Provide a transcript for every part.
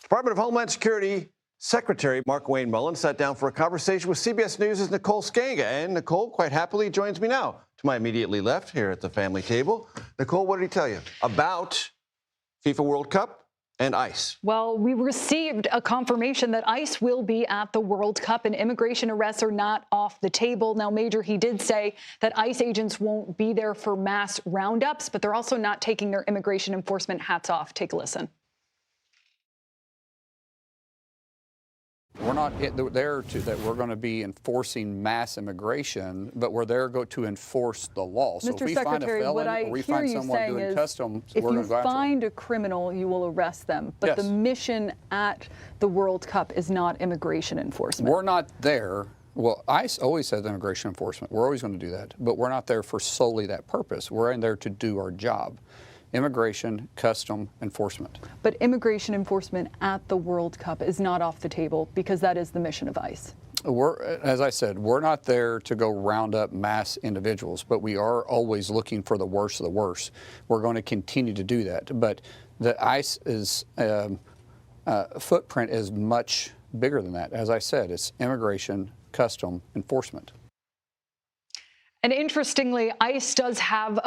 Department of Homeland Security Secretary Markwayne Mullin sat down for a conversation with CBS News' Nicole Sganga. And Nicole quite happily joins me now to my immediately left here at the family table. Nicole, what did he tell you about FIFA World Cup and ICE? Well, we received a confirmation that ICE will be at the World Cup and immigration arrests are not off the table. Now, Major, he did say that ICE agents won't be there for mass roundups, but they're also not taking their immigration enforcement hats off. Take a listen. We're not there that we're going to be enforcing mass immigration, but we're there to enforce the law. So Mr. if we find a Secretary, felon or we find someone doing customs, we're going to go after them. If you find a criminal, you will arrest them. But Yes. the mission at the World Cup is not immigration enforcement. We're not there. Well, ICE always says immigration enforcement. We're always going to do that. But we're not there for solely that purpose. We're in there to do our job. Immigration, custom enforcement. But immigration enforcement at the World Cup is not off the table because that is the mission of ICE. As I said, we're not there to go round up mass individuals, but we are always looking for the worst of the worst. We're going to continue to do that. But the ICE's footprint is much bigger than that. As I said, it's immigration, custom enforcement. And interestingly, ICE does have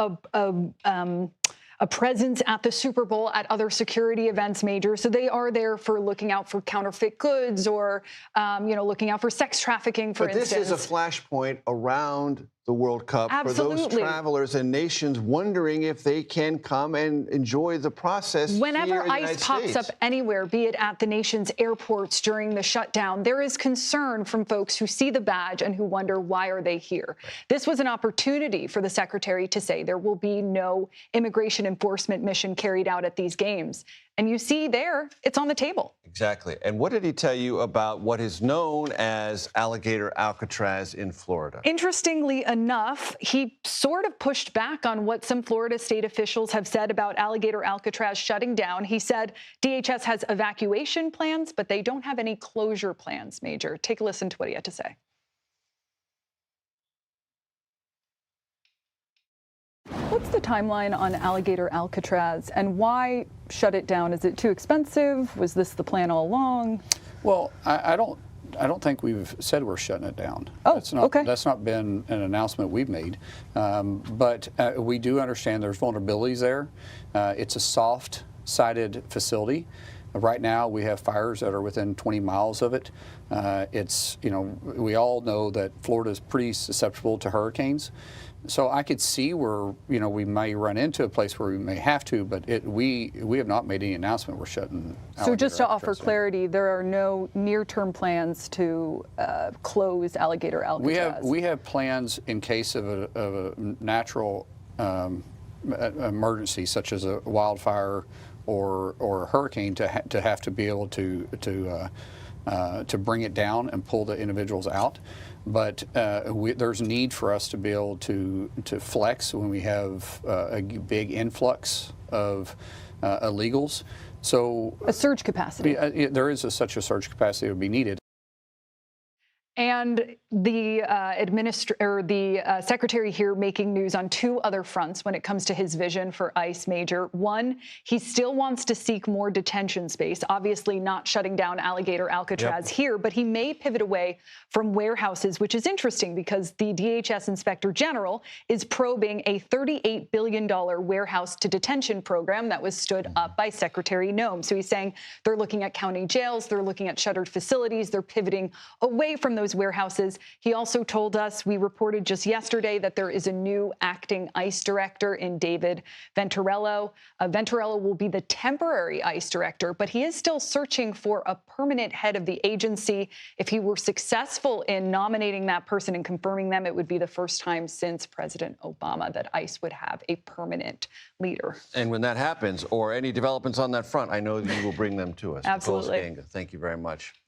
a presence at the Super Bowl, at other security events, Major. So they are there for looking out for counterfeit goods or, looking out for sex trafficking, for instance. But this is a flashpoint around the World Cup Absolutely. for those travelers and nations wondering if they can come and enjoy the process. Whenever ICE pops up anywhere, be it at the nation's airports during the shutdown, there is concern from folks who see the badge and who wonder, why are they here? This was an opportunity for the secretary to say there will be no immigration enforcement mission carried out at these games. And you see there, it's on the table. Exactly. And what did he tell you about what is known as Alligator Alcatraz in Florida? Interestingly enough, he sort of pushed back on what some Florida state officials have said about Alligator Alcatraz shutting down. He said DHS has evacuation plans, but they don't have any closure plans, Major. Take a listen to what he had to say. What's the timeline on Alligator Alcatraz and why shut it down? Is it too expensive? Was this the plan all along? Well, I don't think we've said we're shutting it down. Oh, okay. That's not been an announcement we've made. But we do understand there's vulnerabilities there. It's a soft-sided facility. Right now, we have fires that are within 20 miles of it. We all know that Florida is pretty susceptible to hurricanes. So I could see where, we may run into a place where we may have to, but we have not made any announcement we're shutting. So just to offer Alcatraz clarity, there are no near-term plans to close Alligator Alcatraz. We have plans in case of a natural emergency, such as a wildfire or a hurricane, to have to be able to bring it down and pull the individuals out. But there's need for us to be able to flex when we have a big influx of illegals. So a surge capacity. There is such a surge capacity that would be needed. And the secretary here making news on two other fronts when it comes to his vision for ICE, Major. One, he still wants to seek more detention space, obviously not shutting down Alligator Alcatraz here, but he may pivot away from warehouses, which is interesting because the DHS Inspector General is probing a $38 billion warehouse to detention program that was stood up by Secretary Noem. So he's saying they're looking at county jails, they're looking at shuttered facilities, they're pivoting away from those warehouses. He also told us, we reported just yesterday, that there is a new acting ICE director in David Venturello. Venturello will be the temporary ICE director, but he is still searching for a permanent head of the agency. If he were successful in nominating that person and confirming them, it would be the first time since President Obama that ICE would have a permanent leader. And when that happens, or any developments on that front, I know that you will bring them to us. Absolutely. Nicole Sganga, thank you very much.